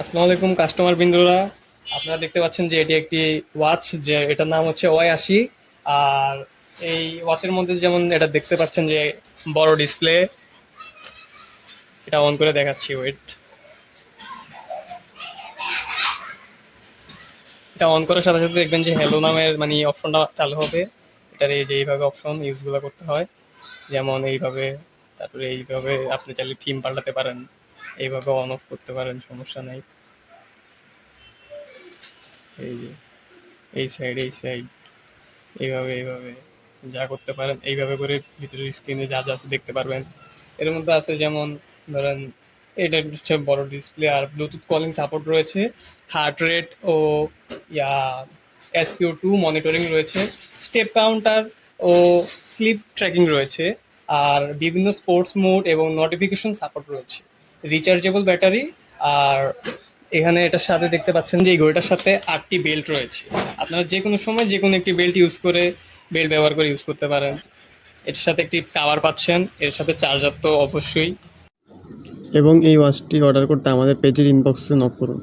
আসসালামু আলাইকুম কাস্টমার বিন্দুরা। আপনারা দেখতে পাচ্ছেন যে এটি একটি ওয়াচ, যে এটার নাম হচ্ছে ওয়াই ৮০। আর এই ওয়াচের মধ্যে যেমন এটা দেখতে পাচ্ছেন যে বড় ডিসপ্লে। এটা অন করে দেখাচ্ছি, ওয়েট। এটা অন করার সাথে সাথে দেখবেন যে হ্যালো নামের মানে অপশনটা চালু হবে। এটার এই যে এইভাবে অপশন ইউজগুলো করতে হয়, যেমন এইভাবে। তারপরে এইভাবে আপনি চাইলে থিম পাল্টাতে পারেন, এইভাবে অন অফ করতে পারেন, সমস্যা নাই। এই যে এই সাইড এইভাবে এইভাবে যা করতে পারেন, এইভাবে করে ভিতরের স্ক্রিনে যা যা আছে দেখতে পারবেন। এর মধ্যে আছে যেমন ধরেন, এটা হচ্ছে বড় ডিসপ্লে আর ব্লুটুথ কলিং সাপোর্ট রয়েছে, হার্ট রেট ও ইয়া SpO2 মনিটরিং রয়েছে, স্টেপ কাউন্টার ও স্লিপ ট্র্যাকিং রয়েছে। আর বিভিন্ন স্পোর্টস মোড এবং নোটিফিকেশন সাপোর্ট রয়েছে, রিচার্জেবল ব্যাটারি। আর এখানে এটার সাথে দেখতে পাচ্ছেন যে এই ঘড়িটার সাথে 8টি বেল্ট রয়েছে। আপনারা যে কোনো সময় যে কোনো একটি বেল্ট ব্যবহার করে ইউজ করতে পারেন। এর সাথে একটি কাভার পাচ্ছেন, এর সাথে চার্জার তো অবশ্যই। এবং এই ওয়াচটি অর্ডার করতে আমাদের পেজের ইনবক্সে নক করুন।